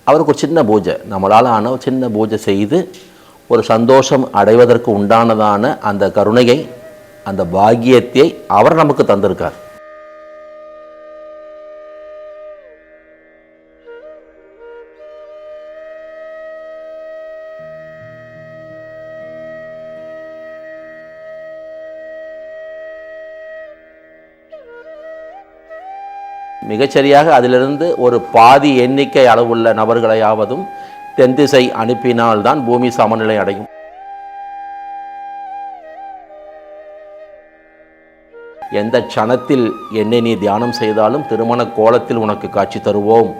அவருக்கு ஒரு சின்ன பூஜை, நம்மளால் ஆன ஒரு சின்ன பூஜை செய்து ஒரு சந்தோஷம் அடைவதற்கு உண்டானதான அந்த கருணையை, அந்த பாக்கியத்தை அவர் நமக்கு தந்திருக்கார். மிகச்சரியாக அதிலிருந்து ஒரு பாதி எண்ணிக்கை அளவுள்ள நபர்களையாவதும் தென் திசை அனுப்பினால்தான் பூமி சமநிலை அடையும். எந்த க்ஷணத்தில் என்னை நீ தியானம் செய்தாலும் திருமண கோலத்தில் உனக்கு காட்சி தருவோம்.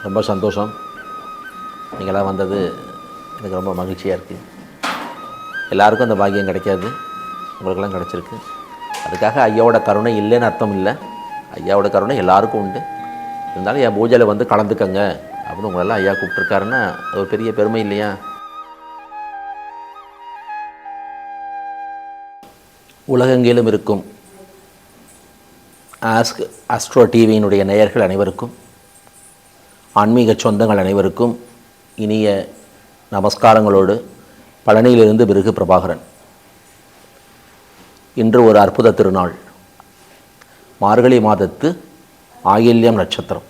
ரொம்ப சந்தோஷம், நீங்களாம் வந்தது எனக்கு ரொம்ப மகிழ்ச்சியாக இருக்குது. எல்லாருக்கும் அந்த பாக்கியம் கிடைக்காது, உங்களுக்கெல்லாம் கிடச்சிருக்கு. அதுக்காக ஐயாவோட கருணை இல்லைன்னு அர்த்தம் இல்லை. ஐயாவோட கருணை எல்லாருக்கும் உண்டு. இருந்தாலும் என் பூஜையில் வந்து கலந்துக்கங்க அப்படின்னு உங்களெல்லாம் ஐயா கூப்பிட்ருக்காருன்னா அது ஒரு பெரிய பெருமை இல்லையா? உலகெங்கிலும் இருக்கும் ஆஸ்க் ஆஸ்ட்ரோ டிவியினுடைய நேயர்கள் அனைவருக்கும், ஆன்மீக சொந்தங்கள் அனைவருக்கும் இனிய நமஸ்காரங்களோடு பழனியிலிருந்து பிருகு பிரபாகரன். இன்று ஒரு அற்புத திருநாள், மார்கழி மாதத்து ஆயில்யம் நட்சத்திரம்.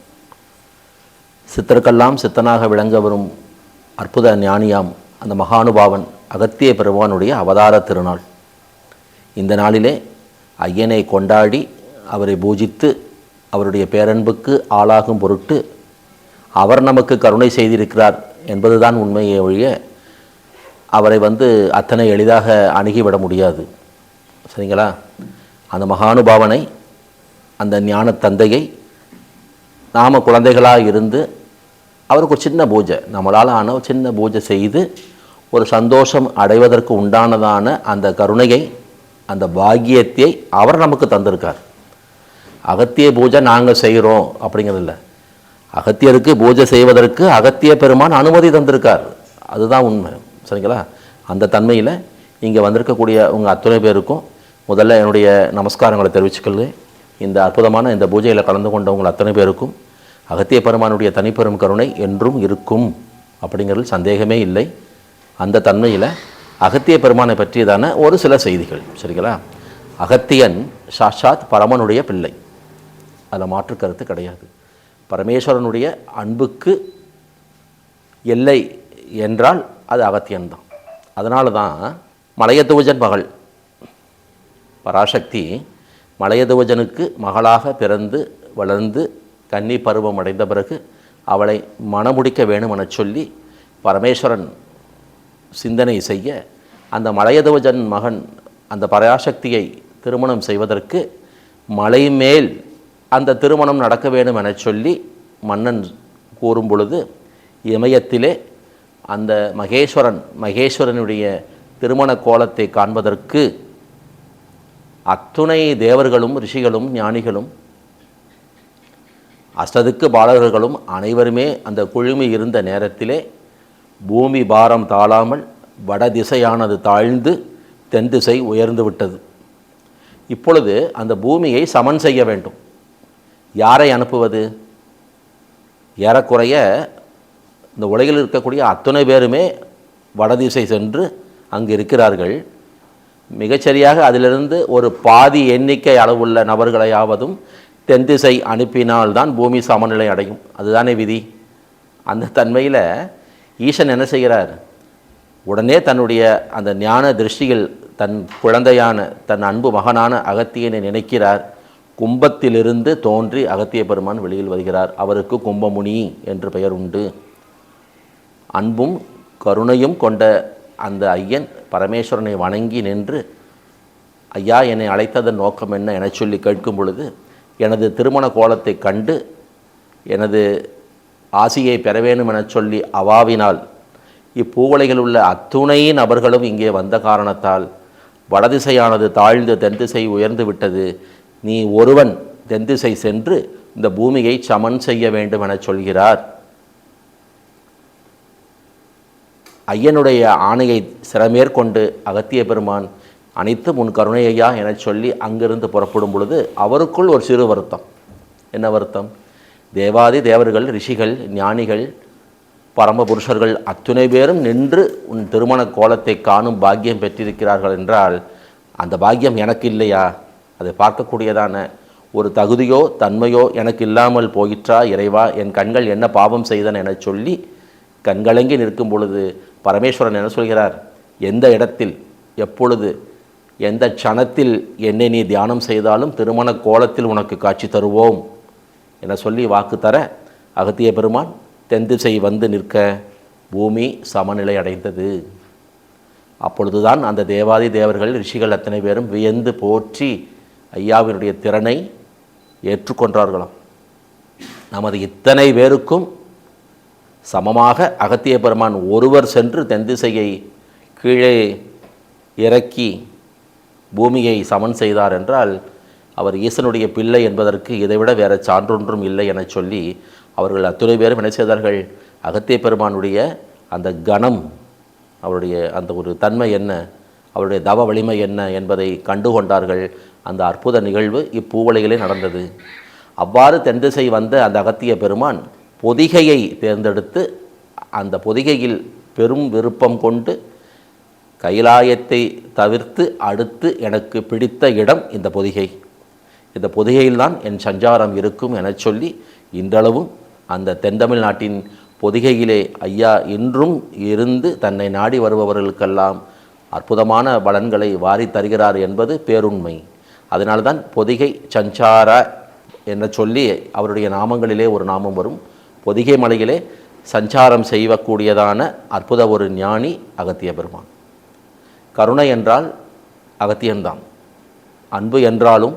சித்தருக்கெல்லாம் சித்தனாக விளங்க வரும் அற்புத ஞானியாம் அந்த மகானுபாவன் அகத்திய பெருமானுடைய அவதார திருநாள். இந்த நாளிலே ஐயனை கொண்டாடி அவரை பூஜித்து அவருடைய பேரன்புக்கு ஆளாகும் பொருட்டு அவர் நமக்கு கருணை செய்திருக்கிறார் என்பதுதான் உண்மையை ஒழிய அவரை அத்தனை எளிதாக அணுகிவிட முடியாது. சரிங்களா? அந்த மகானுபாவனை, அந்த ஞான தந்தையை நாம் குழந்தைகளாக இருந்து அவருக்கு ஒரு சின்ன பூஜை, நம்மளால் ஆன ஒரு சின்ன பூஜை செய்து ஒரு சந்தோஷம் அடைவதற்கு உண்டானதான அந்த கருணையை, அந்த பாக்கியத்தை அவர் நமக்கு தந்திருக்கார். அகத்திய பூஜை நாங்கள் செய்கிறோம் அப்படிங்கிறது இல்லை. அகத்தியருக்கு பூஜை செய்வதற்கு அகத்திய பெருமான் அனுமதி தந்திருக்கார். அதுதான் உண்மை. சரிங்களா? அந்த தன்மையில் இங்கே வந்திருக்கக்கூடிய உங்கள் அத்தனை பேருக்கும் முதல்ல என்னுடைய நமஸ்காரங்களை தெரிவிச்சுக்கொள்கிறேன். இந்த அற்புதமான இந்த பூஜையில் கலந்து கொண்டவங்கள் அத்தனை பேருக்கும் அகத்திய பெருமானுடைய தனிப்பெரும் கருணை என்றும் இருக்கும் அப்படிங்கிறது சந்தேகமே இல்லை. அந்த தன்மையில் அகத்திய பெருமானை பற்றியதான ஒரு சில செய்திகள். சரிங்களா? அகத்தியன் சாட்சாத் பரமனுடைய பிள்ளை, அதில் மாற்று கருத்து கிடையாது. பரமேஸ்வரனுடைய அன்புக்கு எல்லை என்றால் அது அகத்தியன்தான். அதனால தான் மலையதுவஜன் மகள் பராசக்தி மலையதுவஜனுக்கு மகளாக பிறந்து வளர்ந்து கன்னி பருவம் அடைந்த பிறகு அவளை மணமுடிக்க வேணுமென சொல்லி பரமேஸ்வரன் சிந்தனை செய்ய அந்த மலையதுவஜன் மகன் அந்த பராசக்தியை திருமணம் செய்வதற்கு மலை மேல் அந்த திருமணம் நடக்க வேண்டும் என சொல்லி மன்னன் கூறும் பொழுது இமயத்திலே அந்த மகேஸ்வரனுடைய திருமண கோலத்தை காண்பதற்கு அத்துணை தேவர்களும் ரிஷிகளும் ஞானிகளும் அஷ்டதிக்கு பாலகர்களும் அனைவருமே அந்த குழுமி இருந்த நேரத்திலே பூமி பாரம் தாழாமல் வட திசையானது தாழ்ந்து தென் திசை உயர்ந்து விட்டது. இப்பொழுது அந்த பூமியை சமன் செய்ய வேண்டும். யாரை அனுப்புவது? ஏறக்குறைய இந்த உலகில் இருக்கக்கூடிய அத்தனை பேருமே வடதிசை சென்று அங்கு இருக்கிறார்கள். மிகச்சரியாக அதிலிருந்து ஒரு பாதி எண்ணிக்கை அளவுள்ள நபர்களையாவதும் தென் திசை அனுப்பினால்தான் பூமி சமநிலை அடையும். அதுதானே விதி. அந்த தன்மையில் ஈசன் என்ன செய்கிறார்? உடனே தன்னுடைய அந்த ஞான திருஷ்டியில் தன் குழந்தையான தன் அன்பு மகனான அகத்தியனை நினைக்கிறார். கும்பத்திலிருந்து தோன்றி அகத்திய பெருமான் வெளியில் வருகிறார். அவருக்கு கும்பமுனி என்று பெயர் உண்டு. அன்பும் கருணையும் கொண்ட அந்த ஐயன் பரமேஸ்வரனை வணங்கி நின்று, ஐயா என்னை அழைத்ததன் நோக்கம் என்ன என சொல்லி கேட்கும் பொழுது, எனது திருமண கோலத்தை கண்டு எனது ஆசியை பெற வேண்டும் என சொல்லி அவாவினால் இப்பூவுலகில் உள்ள அத்துணை நபர்களும் இங்கே வந்த காரணத்தால் வடதிசையானது தாழ்ந்து தென் திசை உயர்ந்து விட்டது. நீ ஒருவன் தென் திசை சென்று இந்த பூமியை சமன் செய்ய வேண்டும் என சொல்கிறார். ஐயனுடைய ஆணையை சிறமேற்கொண்டு அகத்திய பெருமான் அனைத்தும் உன் கருணையா என சொல்லி அங்கிருந்து புறப்படும் பொழுது அவருக்குள் ஒரு சிறு வருத்தம். என்ன வருத்தம்? தேவாதி தேவர்கள், ரிஷிகள், ஞானிகள், பரமபுருஷர்கள் அத்துணை பேரும் நின்று உன் திருமண கோலத்தை காணும் பாக்கியம் பெற்றிருக்கிறார்கள் என்றால் அந்த பாக்கியம் எனக்கு இல்லையா? அதை பார்க்கக்கூடியதான ஒரு தகுதியோ தன்மையோ எனக்கு இல்லாமல் போயிற்றா இறைவா? என் கண்கள் என்ன பாவம் செய்தன என சொல்லி கண்கலங்கி நிற்கும் பொழுது பரமேஸ்வரன் என்ன சொல்கிறார்? எந்த இடத்தில், எப்பொழுது, எந்த க்ஷணத்தில் என்னை நீ தியானம் செய்தாலும் திருமண கோலத்தில் உனக்கு காட்சி தருவோம் என சொல்லி வாக்கு தர அகத்திய பெருமான் தென் திசை வந்து நிற்க பூமி சமநிலை அடைந்தது. அப்பொழுதுதான் அந்த தேவாதி தேவர்கள், ரிஷிகள் அத்தனை பேரும் வியந்து போற்றி ஐயாவினுடைய திறனை ஏற்றுக்கொண்டார்களாம். நமது இத்தனை பேருக்கும் சமமாக அகத்திய பெருமான் ஒருவர் சென்று தென் திசையை கீழே இறக்கி பூமியை சமன் செய்தார் என்றால் அவர் ஈசனுடைய பிள்ளை என்பதற்கு இதைவிட வேறு சான்றொன்றும் இல்லை என சொல்லி அவர்கள் அத்துணை பேரும் என்ன செய்தார்கள்? அகத்திய பெருமானுடைய அந்த கணம், அவருடைய அந்த ஒரு தன்மை என்ன, அவருடைய தவ வலிமை என்ன என்பதை கண்டுகொண்டார்கள். அந்த அற்புத நிகழ்வு இப்பூவலைகளே நடந்தது. அவ்வாறு தென் திசை வந்த அந்த அகத்திய பெருமான் பொதிகையை தேர்ந்தெடுத்து அந்த பொதிகையில் பெரும் விருப்பம் கொண்டு கைலாயத்தை தவிர்த்து அடுத்து எனக்கு பிடித்த இடம் இந்த பொதிகை, இந்த பொதிகையில்தான் என் சஞ்சாரம் இருக்கும் என சொல்லி இன்றளவும் அந்த தென்தமிழ்நாட்டின் பொதிகையிலே ஐயா இன்றும் இருந்து தன்னை நாடி வருபவர்களுக்கெல்லாம் அற்புதமான பலன்களை வாரி தருகிறார் என்பது பேருண்மை. அதனால்தான் பொதிகை சஞ்சார என சொல்லி அவருடைய நாமங்களிலே ஒரு நாமம் வரும். பொதிகை மலையிலே சஞ்சாரம் செய்யக்கூடியதான அற்புத ஒரு ஞானி அகத்திய பெருமான். கருணை என்றால் அகத்தியன்தான், அன்பு என்றாலும்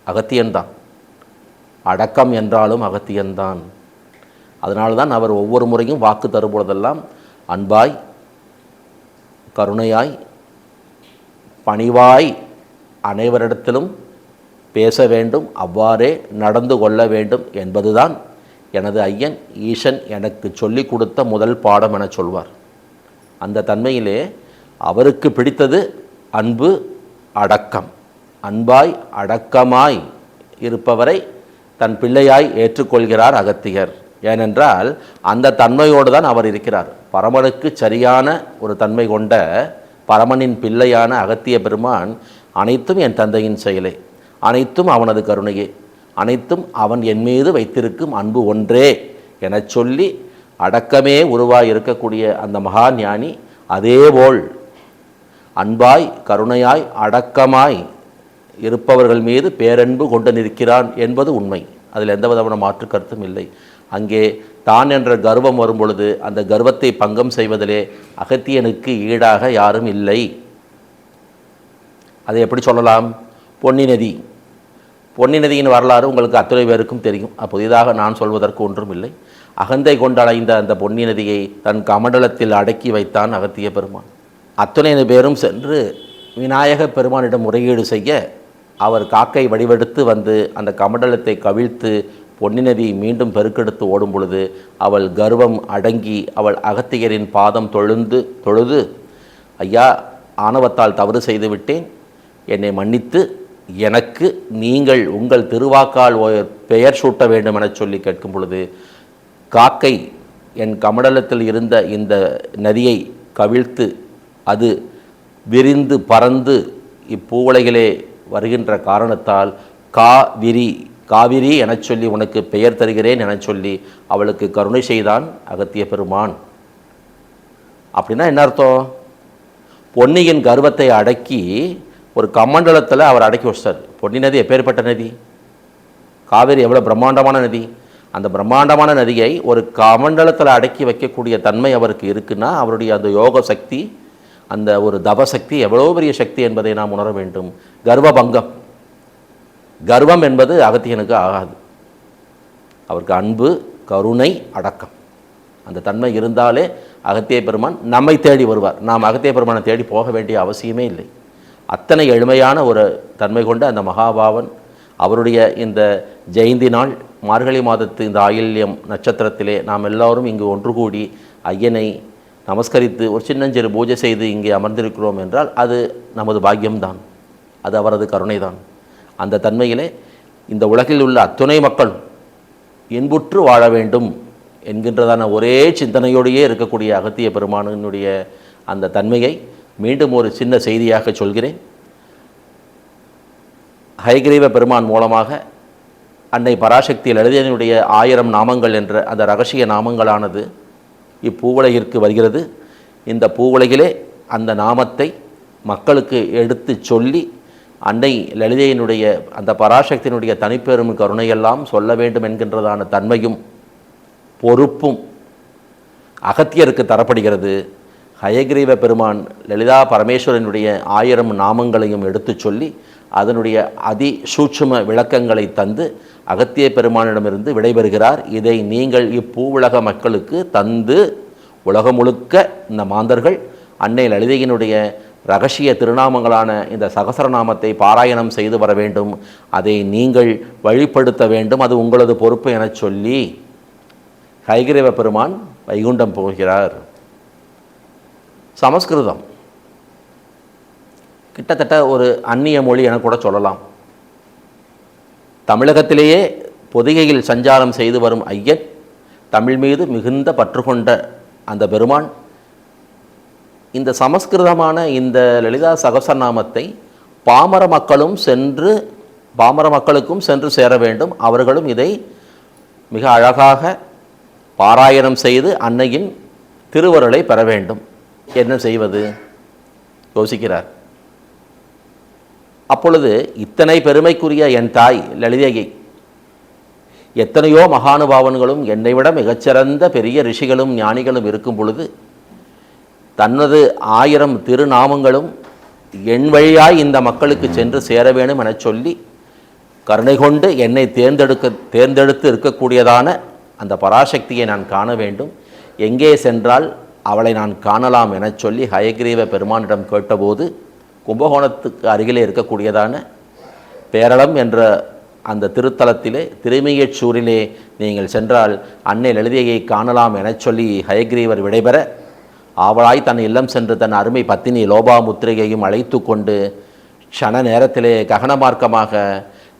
அகத்தியன்தான், அடக்கம் என்றாலும் அகத்தியன்தான். அதனால்தான் அவர் ஒவ்வொரு முறையும் வாக்கு தரும்பொழுதெல்லாம் அன்பாய், கருணையாய், பணிவாய் அனைவரிடத்திலும் பேச வேண்டும், அவ்வாறே நடந்து கொள்ள வேண்டும் என்பதுதான் எனது ஐயன் ஈசன் எனக்கு சொல்லிக் கொடுத்த முதல் பாடம் என சொல்வார். அந்த தன்மையிலே அவருக்கு பிடித்தது அன்பு, அடக்கம். அன்பாய் அடக்கமாய் இருப்பவரை தன் பிள்ளையாய் ஏற்றுக்கொள்கிறார் அகத்தியர். ஏனென்றால் அந்த தன்மையோடு தான் அவர் இருக்கிறார். பரமனுக்கு சரியான ஒரு தன்மை கொண்ட பரமனின் பிள்ளையான அகத்திய பெருமான் அனைத்தும் என் தந்தையின் செயலே, அனைத்தும் அவனது கருணையே, அனைத்தும் அவன் என் மீது வைத்திருக்கும் அன்பு ஒன்றே என சொல்லி அடக்கமே உருவாய் இருக்கக்கூடிய அந்த மகா ஞானி அதேபோல் அன்பாய், கருணையாய், அடக்கமாய் இருப்பவர்கள் மீது பேரன்பு கொண்டு நிற்கிறான் என்பது உண்மை. அதில் எந்த விதமான மாற்று கருத்தும் இல்லை. அங்கே தான் என்ற கர்வம் வரும்பொழுது அந்த கர்வத்தை பங்கம் செய்வதிலே அகத்தியனுக்கு ஈடாக யாரும் இல்லை. அதை எப்படி சொல்லலாம்? பொன்னி நதி, பொன்னி நதியின் வரலாறு உங்களுக்கு அத்துணை பேருக்கும் தெரியும். புதிதாக நான் சொல்வதற்கு ஒன்றும் இல்லை. அகந்தை கொண்டடைந்த அந்த பொன்னி நதியை தன் கமண்டலத்தில் அடக்கி வைத்தான் அகத்திய பெருமான். அத்துணை பேரும் சென்று விநாயக பெருமானிடம் முறையீடு செய்ய அவர் காக்கை வடிவெடுத்து வந்து அந்த கமண்டலத்தை கவிழ்த்து பொன்னி நதி மீண்டும் பெருக்கெடுத்து ஓடும் பொழுது அவள் கர்வம் அடங்கி அவள் அகத்தியரின் பாதம் தொழுது ஐயா, ஆணவத்தால் தவறு செய்துவிட்டேன், என்னை மன்னித்து எனக்கு நீங்கள் உங்கள் திருவாக்கால் பெயர் சூட்ட வேண்டும் என சொல்லி கேட்கும் பொழுது காக்கை என் கமண்டலத்தில் இருந்த இந்த நதியை கவிழ்த்து அது விரிந்து பறந்து இப்பூவுலகிலே வருகின்ற காரணத்தால் காவிரி என சொல்லி உனக்கு பெயர் தருகிறேன் என சொல்லி அவளுக்கு கருணை செய்தான் அகத்திய பெருமான். அப்படின்னா என்ன அர்த்தம்? பொன்னியின் கர்வத்தை அடக்கி ஒரு கமண்டலத்தில் அவர் அடக்கி வச்சார். பொன்னி நதி எப்பேற்பட்ட நதி? காவிரி எவ்வளோ பிரம்மாண்டமான நதி. அந்த பிரம்மாண்டமான நதியை ஒரு கமண்டலத்தில் அடக்கி வைக்கக்கூடிய தன்மை அவருக்கு இருக்குன்னா அவருடைய அந்த யோக சக்தி, அந்த ஒரு தவசக்தி எவ்வளோ பெரிய சக்தி என்பதை நாம் உணர வேண்டும். கர்வபங்கம், கர்வம் என்பது அகத்தியனுக்கு ஆகாது. அவருக்கு அன்பு, கருணை, அடக்கம் அந்த தன்மை இருந்தாலே அகத்திய பெருமான் நம்மை தேடி வருவார். நாம் அகத்திய பெருமானை தேடி போக வேண்டிய அவசியமே இல்லை. அத்தனை எளிமையான ஒரு தன்மை கொண்ட அந்த மகாபாவன் அவருடைய இந்த ஜெயந்தி நாள் மார்கழி மாதத்து இந்த ஆயில்யம் நட்சத்திரத்திலே நாம் எல்லோரும் இங்கு ஒன்று கூடி ஐயனை நமஸ்கரித்து ஒரு சின்னஞ்சிறு பூஜை செய்து இங்கே அமர்ந்திருக்கிறோம் என்றால் அது நமது பாக்கியம்தான், அது அவரது கருணைதான். அந்த தன்மையிலே இந்த உலகில் உள்ள அத்துணை மக்கள் இன்புற்று வாழ வேண்டும் என்கின்றதான ஒரே சிந்தனையோடையே இருக்கக்கூடிய அகத்திய பெருமானினுடைய அந்த தன்மையை மீண்டும் ஒரு சின்ன செய்தியாக சொல்கிறேன். ஹயக்ரீவ பெருமான் மூலமாக அன்னை பராசக்தி லலிதையினுடைய 1000 நாமங்கள் என்ற அந்த இரகசிய நாமங்களானது இப்பூவுலகிற்கு வருகிறது. இந்த பூவுலகிலே அந்த நாமத்தை மக்களுக்கு எடுத்து சொல்லி அன்னை லலிதையினுடைய அந்த பராசக்தியினுடைய தனிப்பெரும் கருணையெல்லாம் சொல்ல வேண்டும் என்கின்றதான தன்மையும் பொறுப்பும் அகத்தியருக்கு தரப்படுகிறது. ஹயக்ரீவ பெருமான் லலிதா பரமேஸ்வரனுடைய 1000 நாமங்களையும் எடுத்து சொல்லி அதனுடைய அதிசூட்சும விளக்கங்களை தந்து அகத்திய பெருமானிடமிருந்து விடைபெறுகிறார். இதை நீங்கள் இப்பூவுலக மக்களுக்கு தந்து உலகம் முழுக்க இந்த மாந்தர்கள் அன்னை லலிதையினுடைய இரகசிய திருநாமங்களான இந்த சகசரநாமத்தை பாராயணம் செய்து வர வேண்டும், அதை நீங்கள் வழிப்படுத்த வேண்டும், அது உங்களது பொறுப்பு என சொல்லி ஹயக்ரீவ பெருமான் வைகுண்டம் போகிறார். சமஸ்கிருதம் கிட்டத்தட்ட ஒரு அந்நிய மொழி என கூட சொல்லலாம். தமிழகத்திலேயே பொதிகையில் சஞ்சாரம் செய்து வரும் ஐயன், தமிழ் மீது மிகுந்த பற்று கொண்ட அந்த பெருமான் இந்த சமஸ்கிருதமான இந்த லலிதா சகசரநாமத்தை பாமர மக்களுக்கும் சென்று சேர வேண்டும். அவர்களும் இதை மிக அழகாக பாராயணம் செய்து அன்னையின் திருவருளை பெற வேண்டும். என்ன செய்வது யோசிக்கிறார். அப்பொழுது இத்தனை பெருமைக்குரிய என் தாய் லலிதையை எத்தனையோ மகானுபாவன்களும் என்னை விட மிகச்சிறந்த பெரிய ரிஷிகளும் ஞானிகளும் இருக்கும் பொழுது தனது 1000 திருநாமங்களும் என் வழியாய் இந்த மக்களுக்கு சென்று சேர வேண்டும் என சொல்லி கருணை கொண்டு என்னை தேர்ந்தெடுத்து இருக்கக்கூடியதான அந்த பராசக்தியை நான் காண வேண்டும், எங்கே சென்றால் அவளை நான் காணலாம் என சொல்லி ஹயக்ரீவ பெருமானிடம் கேட்டபோது கும்பகோணத்துக்கு அருகிலே இருக்கக்கூடியதான பேரளம் என்ற அந்த திருத்தலத்திலே திருமையச்சூரிலே நீங்கள் சென்றால் அன்னை லலிதையை காணலாம் என சொல்லி ஹயக்ரீவர் விடைபெற ஆவலாய் தன் இல்லம் சென்று தன் அருமை பத்தினி லோபாமுத்திரையையும் அழைத்து கொண்டு க்ஷண நேரத்திலே ககனமார்க்கமாக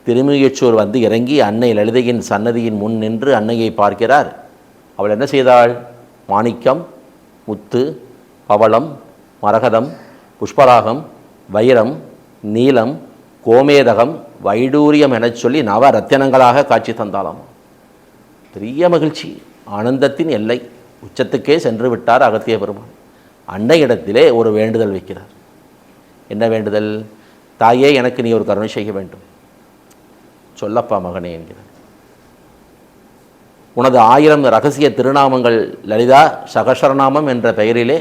திருமையச்சூர் வந்து இறங்கி அன்னை லலிதையின் சன்னதியின் முன் நின்று அன்னையை பார்க்கிறார். அவள் என்ன செய்தாள்? மாணிக்கம், முத்து, பவளம், மரகதம், புஷ்பராகம், வைரம், நீலம், கோமேதகம், வைடூரியம் என சொல்லி நவரத்தினங்களாக காட்சி தந்தாளாம். பெரிய மகிழ்ச்சி, ஆனந்தத்தின் எல்லை உச்சத்துக்கே சென்று விட்டார் அகத்திய பெருமான். அன்னையிடத்திலே ஒரு வேண்டுதல் வைக்கிறார். என்ன வேண்டுதல்? தாயே, எனக்கு நீ ஒரு கருணை செய்ய வேண்டும். சொல்லப்பா மகனே என்கிறார். உனது 1000 இரகசிய திருநாமங்கள் லலிதா சகசரநாமம் என்ற பெயரிலே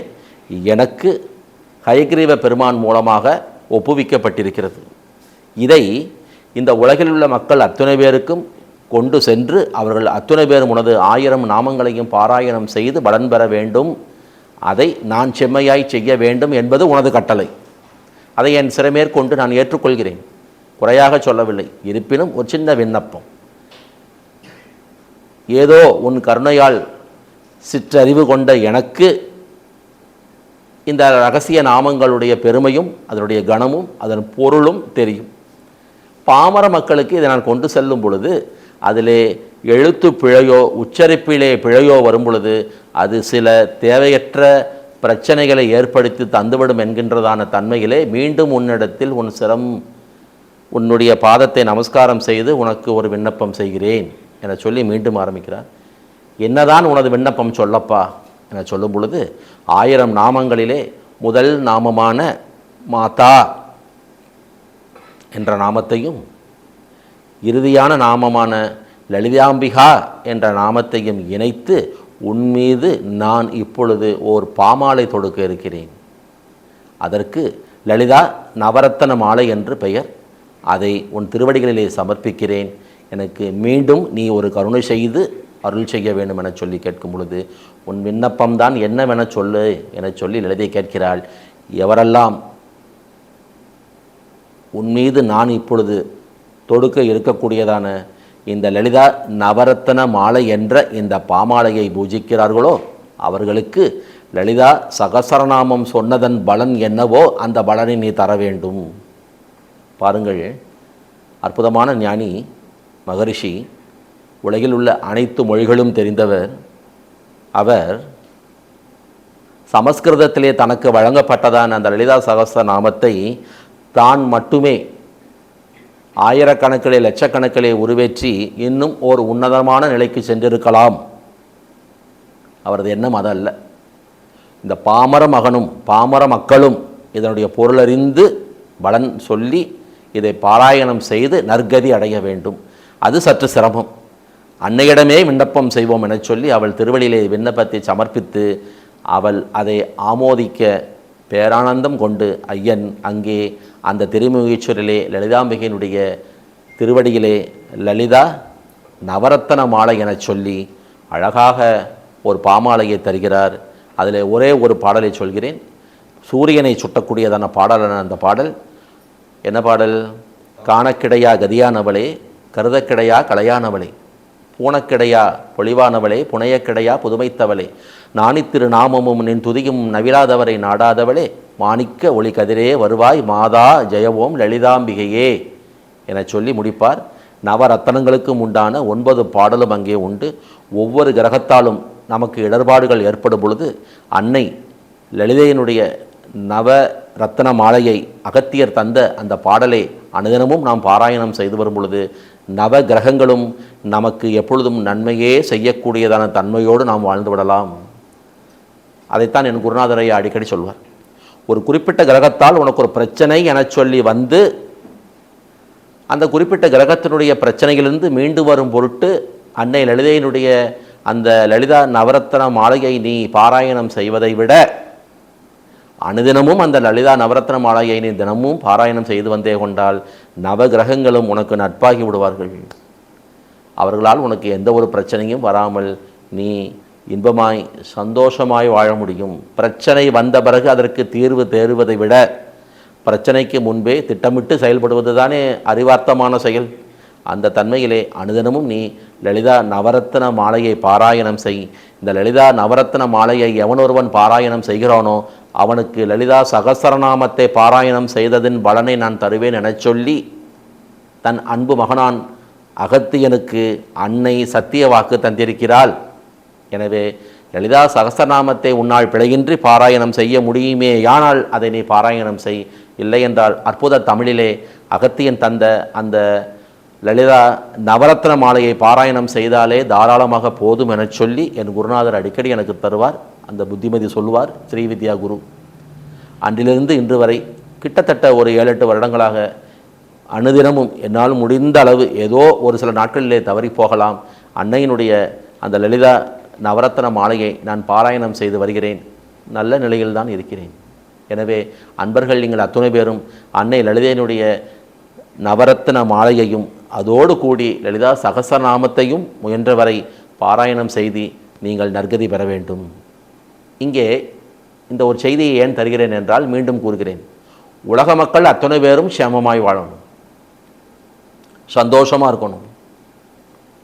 எனக்கு ஹயக்ரீவ பெருமான் மூலமாக ஒப்புவிக்கப்பட்டிருக்கிறது. இதை இந்த உலகில் உள்ள மக்கள் அத்துணை பேருக்கும் கொண்டு சென்று அவர்கள் அத்துணை பேரும் உனது 1000 நாமங்களையும் பாராயணம் செய்து பலன் பெற வேண்டும். அதை நான் செம்மையாய் செய்ய வேண்டும் என்பது உனது கட்டளை. அதை என் சிறமேற்கொண்டு நான் ஏற்றுக்கொள்கிறேன், குறையாக சொல்லவில்லை. இருப்பினும் ஒரு சின்ன விண்ணப்பம். ஏதோ உன் கருணையால் சிற்றறிவு கொண்ட எனக்கு இந்த இரகசிய நாமங்களுடைய பெருமையும் அதனுடைய கணமும் அதன் பொருளும் தெரியும். பாமர மக்களுக்கு இதை நான் கொண்டு செல்லும் பொழுது அதிலே எழுத்து பிழையோ உச்சரிப்பிலே பிழையோ வரும் பொழுது அது சில தேவையற்ற பிரச்சனைகளை ஏற்படுத்தி தந்துவிடும் என்கின்றதான தன்மையிலே மீண்டும் உன்னிடத்தில் உன்னுடைய பாதத்தை நமஸ்காரம் செய்து உனக்கு ஒரு விண்ணப்பம் செய்கிறேன் என சொல்லி மீண்டும் ஆரம்பிக்கிறார். என்னதான் உனது விண்ணப்பம் சொல்லப்பா என சொல்லும் பொழுது 1000 நாமங்களிலே முதல் நாமமான மாதா என்ற நாமத்தையும் இறுதியான நாமமான லலிதாம்பிகா என்ற நாமத்தையும் இணைத்து உன்மீது நான் இப்பொழுது ஓர் பாமாலை தொடுக்க இருக்கிறேன். அதற்கு லலிதா நவரத்தன மாலை என்று பெயர். அதை உன் திருவடிகளிலே சமர்ப்பிக்கிறேன். எனக்கு மீண்டும் நீ ஒரு கருணை செய்து அருள் செய்ய வேண்டும் என சொல்லி கேட்கும் பொழுது உன் விண்ணப்பம்தான் என்னவென சொல்லு என சொல்லி லலிதை கேட்கிறாள். எவரெல்லாம் உன் மீது நான் இப்பொழுது தொடுக்க இருக்கக்கூடியதான இந்த லலிதா நவரத்தன மாலை என்ற இந்த பாமாலையை பூஜிக்கிறார்களோ அவர்களுக்கு லலிதா சகசரநாமம் சொன்னதன் பலன் என்னவோ அந்த பலனை நீ தர வேண்டும். பாருங்கள், அற்புதமான ஞானி மகரிஷி, உலகில் உள்ள அனைத்து மொழிகளும் தெரிந்தவர். அவர் சமஸ்கிருதத்திலே தனக்கு வழங்கப்பட்டதான அந்த லலிதா சகஸ்ரநாமத்தை தான் மட்டுமே ஆயிரக்கணக்கிலே லட்சக்கணக்கிலே உருவேற்றி இன்னும் ஒரு உன்னதமான நிலைக்கு சென்றிருக்கலாம். அவரது எண்ணம் அதல்ல. இந்த பாமர மகனும் பாமர மக்களும் இதனுடைய பொருளறிந்து பலன் சொல்லி இதை பாராயணம் செய்து நற்கதி அடைய வேண்டும். அது சற்று சிரமம். அன்னையிடமே விண்ணப்பம் செய்வோம் என சொல்லி அவள் திருவடியிலே விண்ணப்பத்தை சமர்ப்பித்து அவள் அதை ஆமோதிக்க பேரானந்தம் கொண்டு ஐயன் அங்கே அந்த திருமுகீஸ்வரிலே லலிதாம்பிகையினுடைய திருவடியிலே லலிதா நவரத்தன மாலை என சொல்லி அழகாக ஒரு பாமாலையை தருகிறார். அதில் ஒரே ஒரு பாடலை சொல்கிறேன். சூரியனை சுட்டக்கூடியதான பாடலான அந்த பாடல் என்ன பாடல்? காணக்கிடையா கதியானவளே, கருதக்கிடையா கலையானவளே, பூணக்கிடையா பொலிவானவளே, புனையக்கிடையா புதுமைத்தவளே, நாணித்திரு நாமமும் நின் துதியும் நவிலாதவரை நாடாதவளே, மாணிக்க ஒளி கதிரே வருவாய் மாதா ஜெயவோம் லலிதாம்பிகையே என சொல்லி முடிப்பார். நவரத்தனங்களுக்கும் உண்டான 9 பாடலும் அங்கே உண்டு. ஒவ்வொரு கிரகத்தாலும் நமக்கு இடர்பாடுகள் ஏற்படும் பொழுது அன்னை லலிதையினுடைய நவ ரத்தன மாலையை அகத்தியர் தந்த அந்த பாடலை அனுதினமும் நாம் பாராயணம் செய்து வரும் பொழுது நவ கிரகங்களும் நமக்கு எப்பொழுதும் நன்மையே செய்யக்கூடியதான தன்மையோடு நாம் வாழ்ந்து விடலாம். அதைத்தான் என் குருநாதரையா அடிக்கடி சொல்வார். ஒரு குறிப்பிட்ட கிரகத்தால் உனக்கு ஒரு பிரச்சனை என சொல்லி வந்து அந்த குறிப்பிட்ட கிரகத்தினுடைய பிரச்சனையிலிருந்து மீண்டு வரும் பொருட்டு அன்னை லலிதையினுடைய அந்த லலிதா நவரத்தன மாலையை நீ பாராயணம் செய்வதை விட அனுதினமும் அந்த லலிதா நவரத்ன மாலையை நீ தினமும் பாராயணம் செய்து வந்தே கொண்டால் நவகிரகங்களும் உனக்கு நட்பாகி விடுவார்கள். அவர்களால் உனக்கு எந்த ஒரு பிரச்சனையும் வராமல் நீ இன்பமாய் சந்தோஷமாய் வாழ முடியும். பிரச்சனை வந்த பிறகு அதற்கு தீர்வு தேடுவதை விட பிரச்சனைக்கு முன்பே திட்டமிட்டு செயல்படுவது தானே அறிவார்த்தமான செயல். அந்த தன்மையிலே அனுதினமும் நீ லலிதா நவரத்ன மாலையை பாராயணம் செய். இந்த லலிதா நவரத்ன மாலையை எவனொருவன் பாராயணம் செய்கிறானோ அவனுக்கு லலிதா சகசரநாமத்தை பாராயணம் செய்ததின் பலனை நான் தருவேன் என சொல்லி தன் அன்பு மகனான் அகத்தியனுக்கு அன்னை சத்திய வாக்கு தந்திருக்கிறாள். எனவே லலிதா சகசரநாமத்தை உன்னால் பிழையின்றி பாராயணம் செய்ய முடியுமே, யானால் அதை நீ பாராயணம் செய். இல்லை என்றால் அற்புத தமிழிலே அகத்தியன் தந்த அந்த லலிதா நவரத்ன மாலையை பாராயணம் செய்தாலே தாராளமாக போதும் என சொல்லி என் குருநாதர் அடிக்கடி எனக்கு தருவார். அந்த புத்திமதி சொல்லுவார் ஸ்ரீவித்யா குரு. அன்றிலிருந்து இன்று வரை கிட்டத்தட்ட ஒரு 7-8 வருடங்களாக அனுதினமும் என்னால் முடிந்த அளவு ஏதோ ஒரு சில நாட்களிலே தவறி போகலாம், அன்னையினுடைய அந்த லலிதா நவரத்ன மாலையை நான் பாராயணம் செய்து வருகிறேன். நல்ல நிலையில்தான் இருக்கிறேன். எனவே அன்பர்கள் நீங்கள் அத்துணை பேரும் அன்னை லலிதையினுடைய நவரத்ன மாலையையும் அதோடு கூடி லலிதா சகசரநாமத்தையும் முயன்றவரை பாராயணம் செய்து நீங்கள் நற்கதி பெற வேண்டும். இங்கே இந்த ஒரு செய்தியை ஏன் தருகிறேன் என்றால் மீண்டும் கூறுகிறேன், உலக மக்கள் அத்தனை பேரும் க்ஷேமமாய் வாழணும், சந்தோஷமாக இருக்கணும்,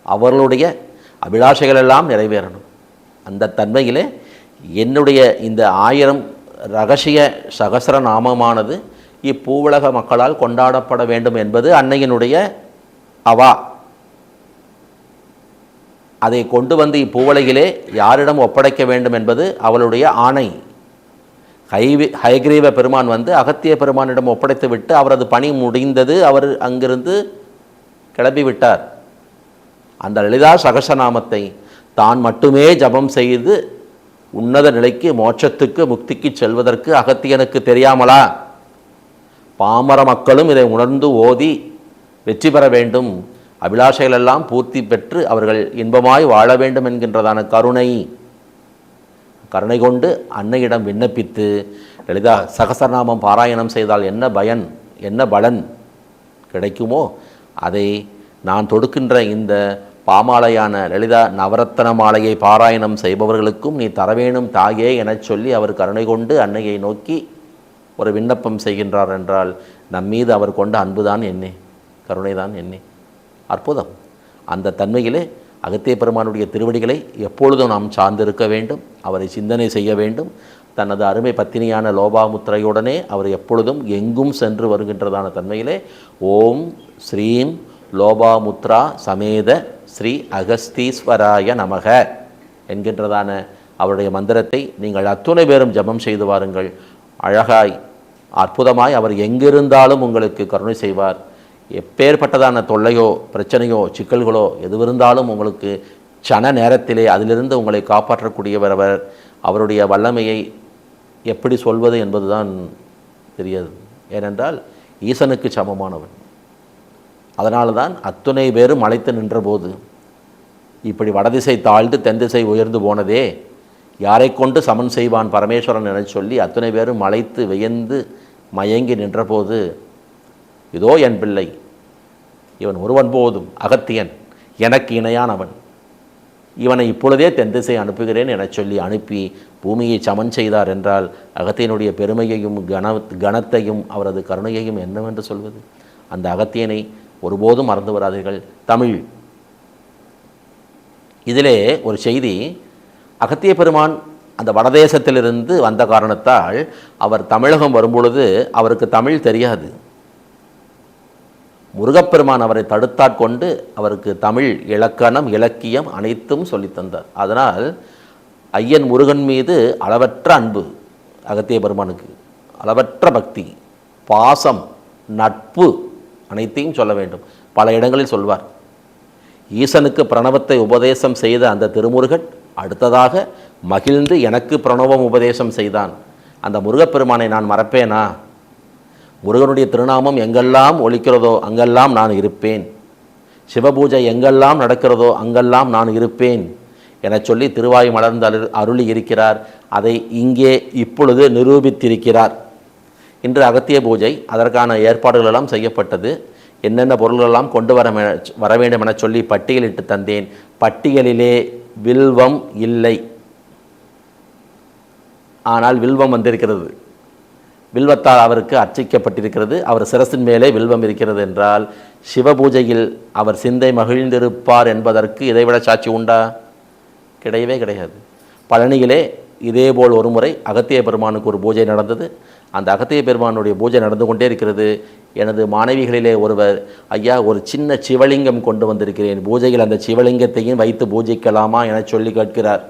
அவர்களுடைய அபிலாஷைகள் எல்லாம் நிறைவேறணும். அந்த தன்மையிலே என்னுடைய இந்த 1000 ரகசிய சகசரநாமமானது இப்பூவுலக மக்களால் கொண்டாடப்பட வேண்டும் என்பது அன்னையினுடைய அவா. அதை கொண்டு வந்து இப்பூவுலகிலே யாரிடம் ஒப்படைக்க வேண்டும் என்பது அவளுடைய ஆணை. ஹயக்ரீவ பெருமான் வந்து அகத்திய பெருமானிடம் ஒப்படைத்து விட்டு அவரது பணி முடிந்தது. அவர் அங்கிருந்து கிளம்பி விட்டார். அந்த லலிதா சகசநாமத்தை தான் மட்டுமே ஜபம் செய்து உன்னத நிலைக்கு மோட்சத்துக்கு முக்திக்கு செல்வதற்கு அகத்தியனுக்கு தெரியாமலா? பாமர மக்களும் இதை உணர்ந்து ஓதி வெற்றி பெற வேண்டும், அபிலாஷைகளெல்லாம் பூர்த்தி பெற்று அவர்கள் இன்பமாய் வாழ வேண்டும் என்கின்றதான கருணை கொண்டு அன்னையிடம் விண்ணப்பித்து லலிதா சகசரநாமம் பாராயணம் செய்தால் என்ன பயன், என்ன பலன் கிடைக்குமோ அதை நான் தொடுக்கின்ற இந்த பாமாலையான லலிதா நவரத்தன மாலையை பாராயணம் செய்பவர்களுக்கும் நீ தரவேணும் தாயே எனச் சொல்லி அவர் கருணை கொண்டு அன்னையை நோக்கி ஒரு விண்ணப்பம் செய்கின்றார் என்றால் நம்மீது அவர் கொண்ட அன்புதான் என்னே, கருணைதான் என்னே. அற்புதம். அந்த தன்மையிலே அகத்திய பெருமானுடைய திருவடிகளை எப்பொழுதும் நாம் சார்ந்திருக்க வேண்டும், அவரை சிந்தனை செய்ய வேண்டும். தனது அருமை பத்தினியான லோபாமுத்திரையுடனே அவர் எப்பொழுதும் எங்கும் சென்று வருகின்றதான தன்மையிலே ஓம் ஸ்ரீம் லோபாமுத்ரா சமேத ஸ்ரீ அகஸ்தீஸ்வராய நமக என்கின்றதான அவருடைய மந்திரத்தை நீங்கள் அத்துணை பேரும் ஜபம் செய்து வாருங்கள். அழகாய் அற்புதமாய் அவர் எங்கிருந்தாலும் உங்களுக்கு கருணை செய்வார். எப்பேற்பட்டதான தொல்லையோ பிரச்சனையோ சிக்கல்களோ எதுவிருந்தாலும் உங்களுக்கு சன நேரத்திலே அதிலிருந்து உங்களை காப்பாற்றக்கூடியவர் அவர். அவருடைய வல்லமையை எப்படி சொல்வது என்பதுதான் தெரியாது. ஏனென்றால் ஈசனுக்கு சமமானவன். அதனால தான் அத்துணை பேரும் அழைத்து நின்றபோது இப்படி வடதிசை தாழ்ந்து தென்திசை உயர்ந்து போனதே யாரை கொண்டு சமன் செய்வான் பரமேஸ்வரன் என சொல்லி அத்துணை பேரும் அழைத்து வியந்து மயங்கி நின்றபோது இதோ என் பிள்ளை, இவன் ஒருவன் போதும், அகத்தியன், எனக்கு இணையானவன், இவனை இப்பொழுதே தென்திசை அனுப்புகிறேன் என சொல்லி அனுப்பி பூமியை சமன் செய்தார் என்றால் அகத்தியனுடைய பெருமையையும் கணத்தையும் அவரது கருணையையும் என்னவென்று சொல்வது? அந்த அகத்தியனை ஒருபோதும் மறந்து வராதீர்கள். தமிழ், இதிலே ஒரு செய்தி, அகத்திய பெருமான் அந்த வடதேசத்திலிருந்து வந்த காரணத்தால் அவர் தமிழகம் வரும்பொழுது அவருக்கு தமிழ் தெரியாது. முருகப்பெருமான் அவரை தடுத்தாட்கொண்டு அவருக்கு தமிழ் இலக்கணம் இலக்கியம் அனைத்தும் சொல்லித்தந்தார். அதனால் ஐயன் முருகன் மீது அளவற்ற அன்பு அகத்திய பெருமானுக்கு, அளவற்ற பக்தி, பாசம், நட்பு அனைத்தையும் சொல்ல வேண்டும். பல இடங்களில் சொல்வார். ஈசனுக்கு பிரணவத்தை உபதேசம் செய்த அந்த திருமுருகன் அடுத்ததாக மகிழ்ந்து எனக்கு பிரணவம் உபதேசம் செய்தான். அந்த முருகப்பெருமானை நான் மறப்பேனா? முருகனுடைய திருநாமம் எங்கெல்லாம் ஒலிக்கிறதோ அங்கெல்லாம் நான் இருப்பேன், சிவபூஜை எங்கெல்லாம் நடக்கிறதோ அங்கெல்லாம் நான் இருப்பேன் என சொல்லி திருவாய் மலர்ந்து அருளி இருக்கிறார். அதை இங்கே இப்பொழுது நிரூபித்திருக்கிறார். இன்று அகத்திய பூஜை, அதற்கான ஏற்பாடுகளெல்லாம் செய்யப்பட்டது. என்னென்ன பொருள்களெல்லாம் கொண்டு வர வேண்டும் என சொல்லி பட்டியலிட்டு தந்தேன். பட்டியலிலே வில்வம் இல்லை, ஆனால் வில்வம் வந்திருக்கிறது. வில்வத்தால் அவருக்கு அர்ச்சிக்கப்பட்டிருக்கிறது. அவர் சிரசின் மேலே வில்வம் இருக்கிறது என்றால் சிவபூஜையில் அவர் சிந்தை மகிழ்ந்திருப்பார் என்பதற்கு இதைவிட சாட்சி உண்டா? கிடையவே கிடையாது. பழனியிலே இதேபோல் ஒரு முறை அகத்திய பெருமானுக்கு ஒரு பூஜை நடந்தது. அந்த அகத்திய பெருமானுடைய பூஜை நடந்து கொண்டே இருக்கிறது. எனது மாணவிகளிலே ஒருவர், ஐயா ஒரு சின்ன சிவலிங்கம் கொண்டு வந்திருக்கிறேன், பூஜையில் அந்த சிவலிங்கத்தையும் வைத்து பூஜிக்கலாமா என சொல்லி கேட்கிறார்.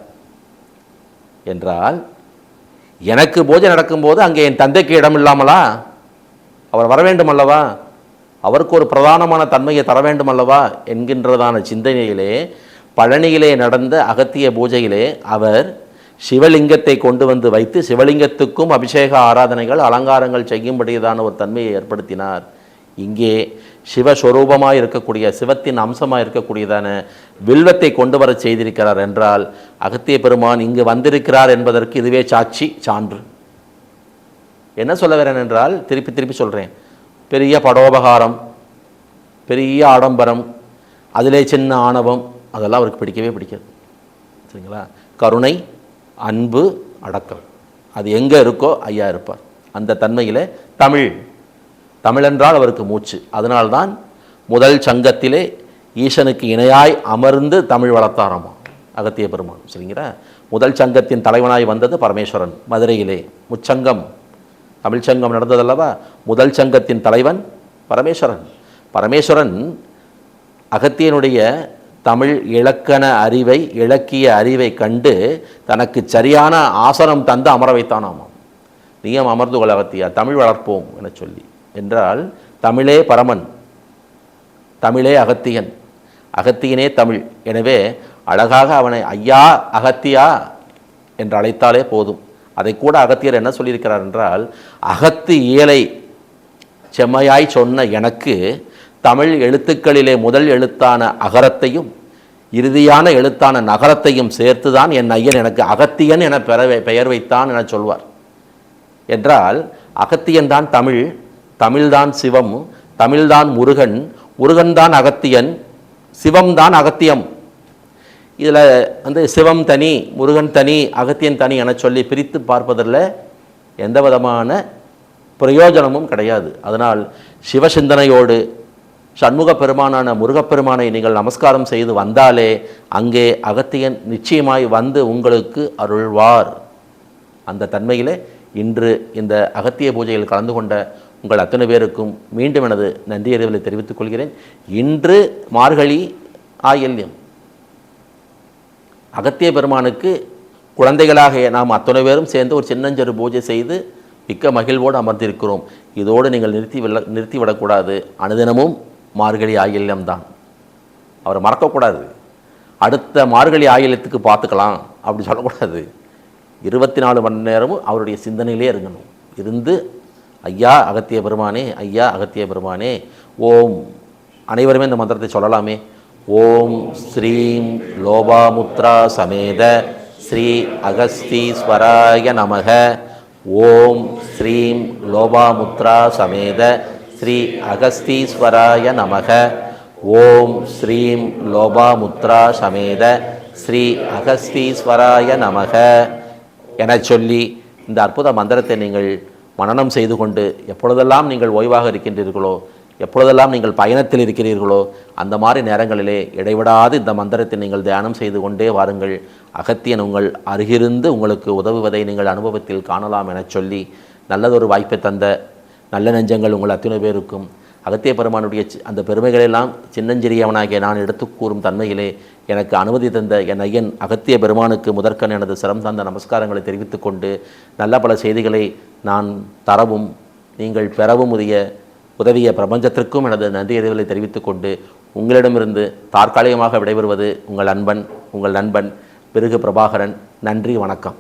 என்றால் எனக்கு பூஜை நடக்கும்போது அங்கே என் தந்தைக்கு இடம் இல்லாமலா? அவர் வர வேண்டும் அல்லவா? அவருக்கு ஒரு பிரதானமான தன்மையை தர வேண்டும் அல்லவா என்கின்றதான சிந்தனையிலே பழனியிலே நடந்த அகத்திய பூஜையிலே அவர் சிவலிங்கத்தை கொண்டு வந்து வைத்து சிவலிங்கத்துக்கும் அபிஷேக ஆராதனைகள் அலங்காரங்கள் செய்யும்படியதான ஒரு தன்மையை ஏற்படுத்தினார். இங்கே சிவஸ்வரூபமாக இருக்கக்கூடிய சிவத்தின் அம்சமாக இருக்கக்கூடியதான வில்வத்தை கொண்டு வர செய்திருக்கிறார் என்றால் அகத்திய பெருமான் இங்கு வந்திருக்கிறார் என்பதற்கு இதுவே சாட்சி, சான்று. என்ன சொல்ல வரேன் என்றால் திருப்பி திருப்பி சொல்கிறேன், பெரிய படோபகாரம், பெரிய ஆடம்பரம், அதிலே சின்ன ஆணவம், அதெல்லாம் அவருக்கு பிடிக்கவே பிடிக்காது. சரிங்களா? கருணை, அன்பு, அடக்கம், அது எங்கே இருக்கோ ஐயா இருப்பார். அந்த தன்மையில் தமிழென்றால் அவருக்கு மூச்சு. அதனால்தான் முதல் சங்கத்திலே ஈசனுக்கு இணையாய் அமர்ந்து தமிழ் வளர்த்தாராமா அகத்திய பெருமான். சரிங்களா? முதல் சங்கத்தின் தலைவனாய் வந்தது பரமேஸ்வரன். மதுரையிலே முச்சங்கம், தமிழ் சங்கம் நடந்ததல்லவா? முதல் சங்கத்தின் தலைவன் பரமேஸ்வரன். பரமேஸ்வரன் அகத்தியனுடைய தமிழ் இலக்கண அறிவை, இலக்கிய அறிவை கண்டு தனக்கு சரியான ஆசனம் தந்து அமர வைத்தானாமாம். நீயும் அமர்ந்து கொள்ள அகத்தியா, தமிழ் வளர்ப்போம் என சொல்லி. என்றால் தமிழே பரமன், தமிழே அகத்தியன், அகத்தியனே தமிழ். எனவே அழகாக அவனை ஐயா அகத்தியா என்று அழைத்தாலே போதும். அதை கூட அகத்தியர் என்ன சொல்லியிருக்கிறார் என்றால், அகத்து இயலை செம்மையாய் சொன்ன எனக்கு தமிழ் எழுத்துக்களிலே முதல் எழுத்தான அகரத்தையும் இறுதியான எழுத்தான நகரத்தையும் சேர்த்துதான் என் ஐயன் எனக்கு அகத்தியன் என பெயர் வைத்தான் என சொல்வார். என்றால் அகத்தியன் தான் தமிழ், தமிழ்தான் சிவம், தமிழ்தான் முருகன், முருகன்தான் அகத்தியன், சிவம்தான் அகத்தியம். இதில் சிவம் தனி, முருகன் தனி, அகத்தியன் தனி என சொல்லி பிரித்து பார்ப்பதில் எந்த விதமான பிரயோஜனமும் கிடையாது. அதனால் சிவசிந்தனையோடு சண்முக பெருமானான முருகப்பெருமானை நீங்கள் நமஸ்காரம் செய்து வந்தாலே அங்கே அகத்தியன் நிச்சயமாய் வந்து உங்களுக்கு அருள்வார். அந்த தன்மையிலே இன்று இந்த அகத்திய பூஜையில் கலந்து கொண்ட உங்கள் அத்தனை பேருக்கும் மீண்டும் எனது நன்றி அறிதலை தெரிவித்துக் கொள்கிறேன். இன்று மார்கழி ஆயில்யம். அகத்திய பெருமானுக்கு குழந்தைகளாக நாம் அத்தனை பேரும் சேர்ந்து ஒரு சின்னஞ்செரு பூஜை செய்து மிக்க மகிழ்வோடு அமர்ந்திருக்கிறோம். இதோடு நீங்கள் நிறுத்திவிடக்கூடாது. அனுதினமும் மார்கழி ஆயில்யம்தான். அவரை மறக்கக்கூடாது. அடுத்த மார்கழி ஆயில்யத்துக்கு பார்த்துக்கலாம் அப்படி சொல்லக்கூடாது. 24 மணி நேரமும் அவருடைய சிந்தனையிலே இருக்கணும். இருந்து ஐயா அகத்திய பெருமானே, ஐயா அகத்திய பெருமானே, ஓம், அனைவருமே இந்த மந்திரத்தை சொல்லலாமே. ஓம் ஸ்ரீம் லோபாமுத்ரா சமேத ஸ்ரீ அகஸ்தீஸ்வராய நமக. ஓம் ஸ்ரீம் லோபாமுத்ரா சமேத ஸ்ரீ அகஸ்தீஸ்வராய நமக. ஓம் ஸ்ரீம் லோபாமுத்ரா சமேத ஸ்ரீ அகஸ்தீஸ்வராய நமக என சொல்லி இந்த அற்புத மந்திரத்தை நீங்கள் மனனம் செய்து கொண்டு எப்பொழுதெல்லாம் நீங்கள் ஓய்வாக இருக்கின்றீர்களோ, எப்பொழுதெல்லாம் நீங்கள் பயணத்தில் இருக்கிறீர்களோ, அந்த மாதிரி நேரங்களிலே இடைவிடாது இந்த மந்திரத்தை நீங்கள் தியானம் செய்து கொண்டே வாருங்கள். அகத்தியன் உங்கள் அருகிருந்து உங்களுக்கு உதவுவதை நீங்கள் அனுபவத்தில் காணலாம் என சொல்லி நல்லதொரு வாய்ப்பை தந்த நல்ல நெஞ்சங்கள் உங்கள் அத்தனை பேருக்கும் அகத்திய பெருமானுடைய அந்த பெருமைகளெல்லாம் சின்னஞ்சிறியவனாகிய நான் எடுத்து கூறும் தன்மையிலே எனக்கு அனுமதி தந்த என் ஐயன் அகத்திய பெருமானுக்கு முதற்கண் எனது சிரம் தந்த நமஸ்காரங்களை தெரிவித்துக் கொண்டு நல்ல பல செய்திகளை நான் தரவும் நீங்கள் பெறவும் உதவிய பிரபஞ்சத்திற்கும் எனது நன்றி அறிதலை தெரிவித்துக் கொண்டு உங்களிடமிருந்து தற்காலிகமாக விடைபெறுவது உங்கள் நண்பன் பிருகு பிரபாகரன். நன்றி, வணக்கம்.